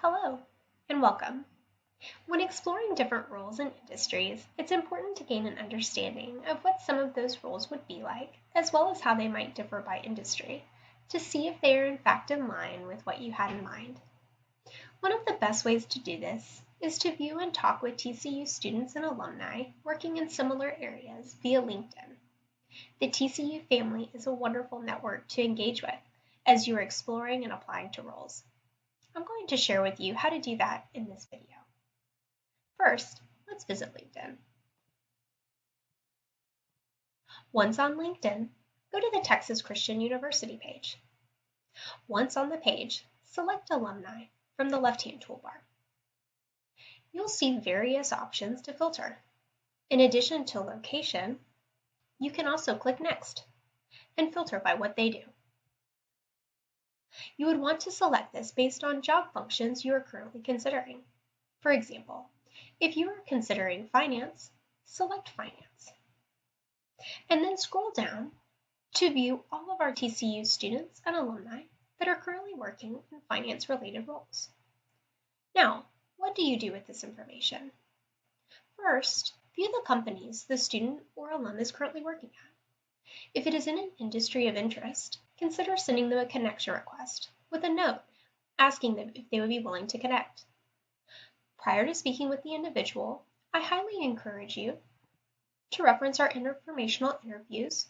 Hello, and welcome. When exploring different roles in industries, it's important to gain an understanding of what some of those roles would be like, as well as how they might differ by industry, to see if they are in fact in line with what you had in mind. One of the best ways to do this is to view and talk with TCU students and alumni working in similar areas via LinkedIn. The TCU family is a wonderful network to engage with as you are exploring and applying to roles. I'm going to share with you how to do that in this video. First, let's visit LinkedIn. Once on LinkedIn, go to the Texas Christian University page. Once on the page, select Alumni from the left-hand toolbar. You'll see various options to filter. In addition to location, you can also click Next and filter by what they do. You would want to select this based on job functions you are currently considering. For example, if you are considering finance, select Finance. And then scroll down to view all of our TCU students and alumni that are currently working in finance-related roles. Now, what do you do with this information? First, view the companies the student or alum is currently working at. If it is in an industry of interest, consider sending them a connection request with a note asking them if they would be willing to connect. Prior to speaking with the individual, I highly encourage you to reference our informational interviews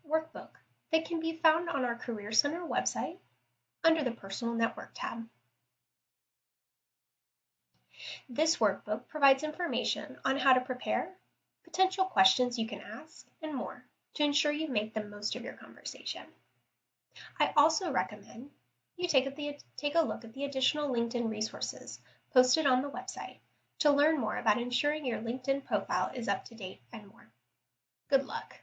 workbook that can be found on our Career Center website under the Personal Network tab. This workbook provides information on how to prepare, potential questions you can ask, and more to ensure you make the most of your conversation. I also recommend you take a look at the additional LinkedIn resources posted on the website to learn more about ensuring your LinkedIn profile is up to date and more. Good luck!